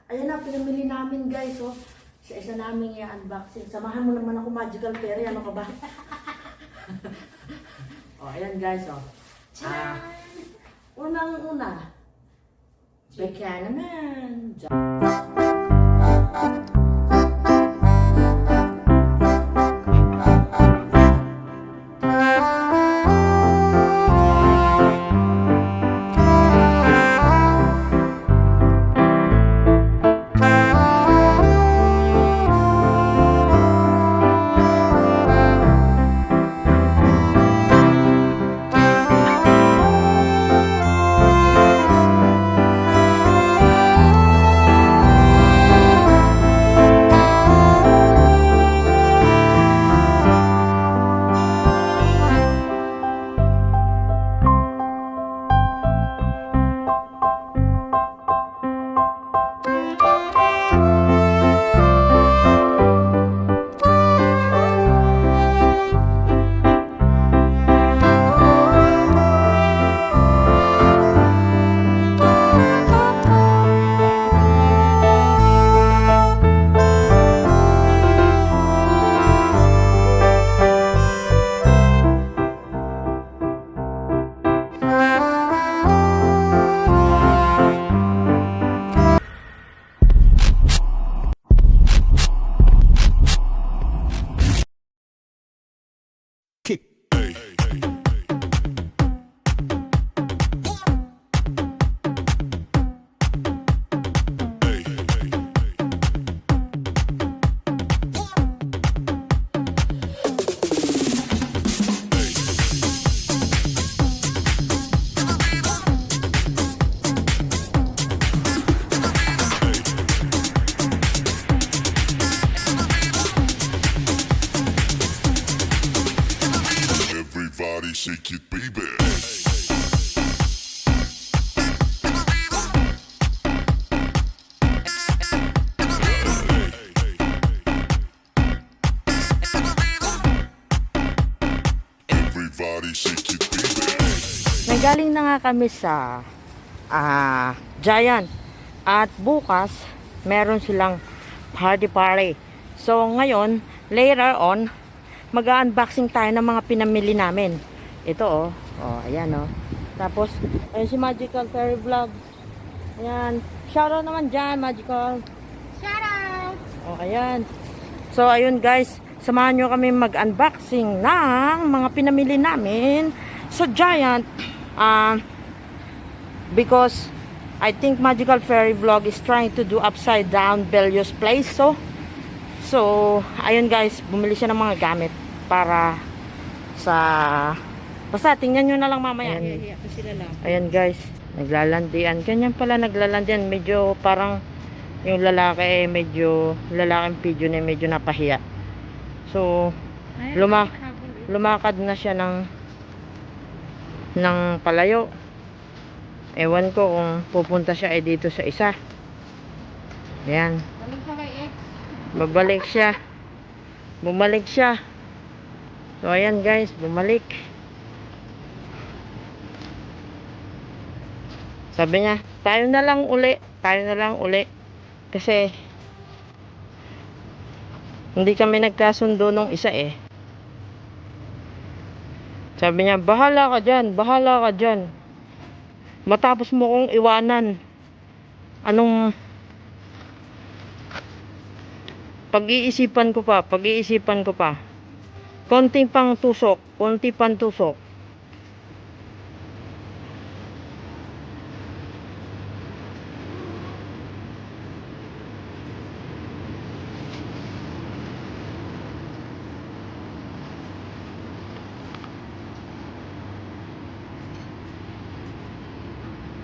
Ayan na, pinamili namin guys, oh. Sa isa namin i-unboxing. Samahan mo naman ako, Magical Fairy. Ano ka ba? Oh, ayan guys, oh. Unang-una. Beka naman. Everybody shake it, baby. Everybody shake it, baby. Nagaling na nga kami sa Giant. At bukas, meron silang party. So, ngayon, later on, mag-unboxing tayo ng mga pinamili namin. Ito, oh. Oh, ayan, oh. Tapos, ayun si Magical Fairy Vlog. Ayan. Shoutout naman dyan, Magical. Shoutout! Oh, ayan. So, ayun guys. Samahan nyo kami mag-unboxing ng mga pinamili namin sa Giant. Because I think Magical Fairy Vlog is trying to do upside down Bellows Place. So, ayun guys, bumili siya ng mga gamit para sa... Basta, tingnan nyo na lang mamaya. Ayan, ayan guys, naglalandian. Ganyan pala naglalandian. Medyo parang yung lalaki medyo, lalaking video na medyo napahiya. So, lumakad na siya ng palayo. Ewan ko kung pupunta siya dito sa isa. Ayan. Babalik siya. Bumalik siya. So, ayan guys, bumalik. Sabi niya, tayo na lang uli. Kasi, hindi kami nagkasundo nung isa eh. Sabi niya, bahala ka dyan. Matapos mo kong iwanan. Anong... Pag-iisipan ko pa. Konti pang tusok.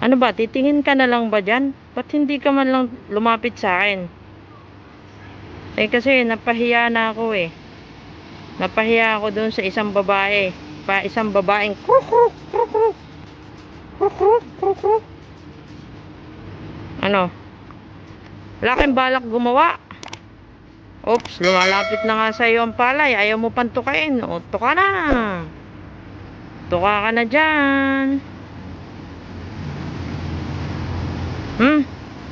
Ano ba, titingin ka na lang ba dyan? Ba't hindi ka man lang lumapit sa akin? Eh kasi napahiya na ako eh. Napahiya ako doon sa isang babae. Isang babaeng kruk. Ano? Wala kang balak gumawa. Oops, lumalapit na nga sa iyo ang palay. Ayaw mo pang tukain. O, tuka na. Tuka ka na dyan.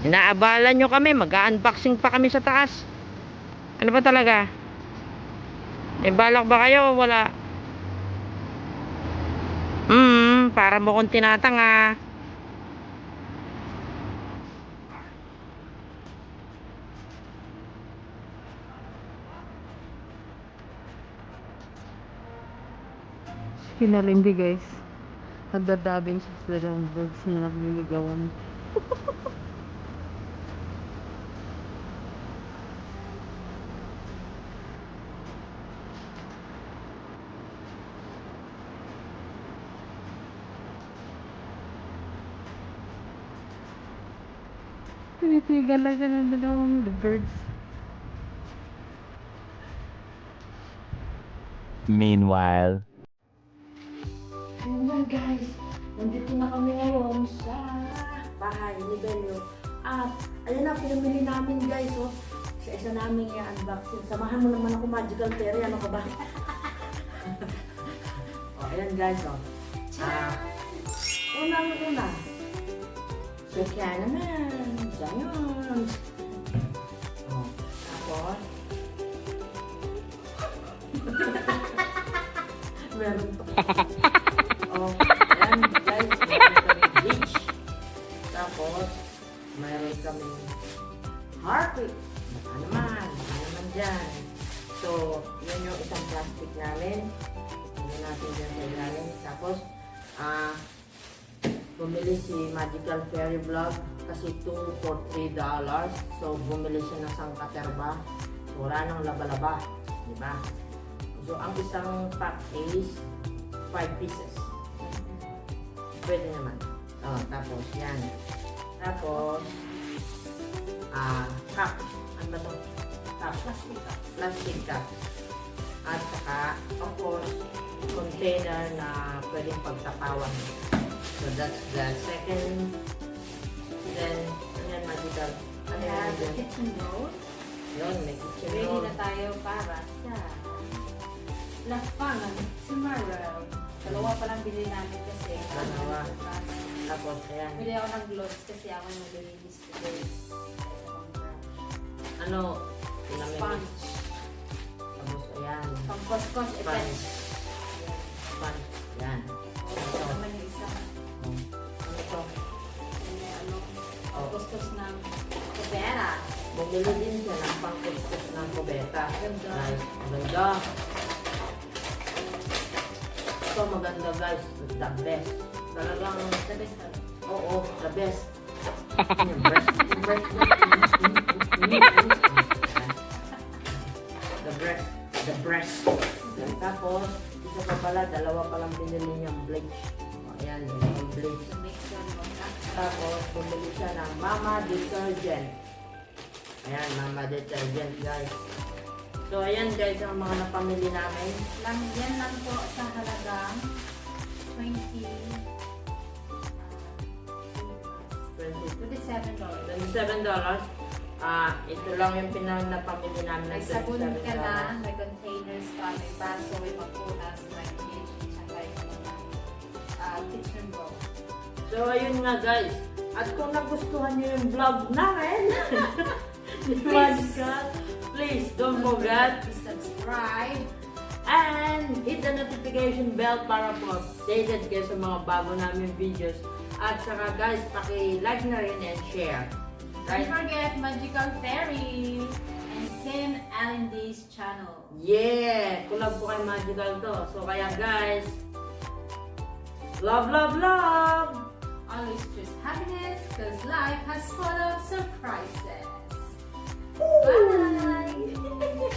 Inaabala nyo kami, mag-unboxing pa kami sa taas. Ano ba talaga? May balak ba kayo o wala? Para mo kong tinatanga. Kinalindi guys. Nagdadabing siya sa dalawang vlogs na nagliligawan. Tinitigan lang siya ng dalawang birds. Meanwhile. Ayan guys, nandito na kami ngayon sa bahay ni Bello. At ayan na, pinamili namin guys, oh. Sa isa namin i-unboxing. Samahan mo naman ako, Magical Fairy, ano ka ba? Oh, ayan guys, oh. Una. So, kaya naman, Zion. Oh, tapos, meron pa. Oh, yan guys, meron kami bleach. Tapos, meron kami Harpic. Baka naman dyan. So, yun yung isang plastic namin. Hindi natin dyan sa ilalim. Tapos, bumili si Magical Fairy Vlog kasi 2 for $3. So, bumili siya ng sangkaterba. So, wala nang laba-laba. Diba? So, ang isang pack is 5 pieces. Pwede naman. Oh, tapos, yan. Tapos, cup. Ano ba ito? Cup. Plastic cup. At saka, of course, container na pwedeng pagtapawan. So, that's the second. Then, ano yan, Magical? Ano yan? The kitchen roll. Yun, may kitchen Ready roll. na tayo para sa lapangan tomorrow. Dalawa pa lang bili namin kasi. Dalawa. Tapos, ayan. Bili ako ng gloves kasi ako naglilinis today. Ano? Pinamili. Sponge. Tapos, ayan. Pang-kos-kos effect. Sponge. Yan. Ito naman yung isa. Oh. Ano ito? Ano? Pang-kos-kos ng kubera. Bumili din siya ng pang-kuskus ng kubeta. Ganda. Guys, maganda. Ito maganda guys. The best. Talagang, The best. oo, the best. Yung breast. Yung breast. The breast. The breast. Tapos, isa pa pala, dalawa palang binili niyang bleach. O, ayan, yung bleach. To make sure mo na. Tapos, bumili siya ng Mama Detergent. Ayan, Mama Detergent, guys. So, ayan, guys, ang mga napamili namin. Yan lang po sa halagang 20, $27. $27. Ito lang yung napamili namin May ng sabon ka na, $27. may containers pa, may baso, may magpunas, may dish, tsaka yung kitchen bowl. So, ayun nga, guys. At kung nagustuhan niyo yung vlog namin, please don't forget to subscribe and hit the notification bell para po updated kayo sa mga bago namin videos. At saka guys, paki-like na rin and share. Don't Right? forget Magical Fairy and Kim L&D's channel. Yeah! Kulab po kay Magical to. So kaya guys, love, love, love! Always choose happiness because life has full of surprises. Bye!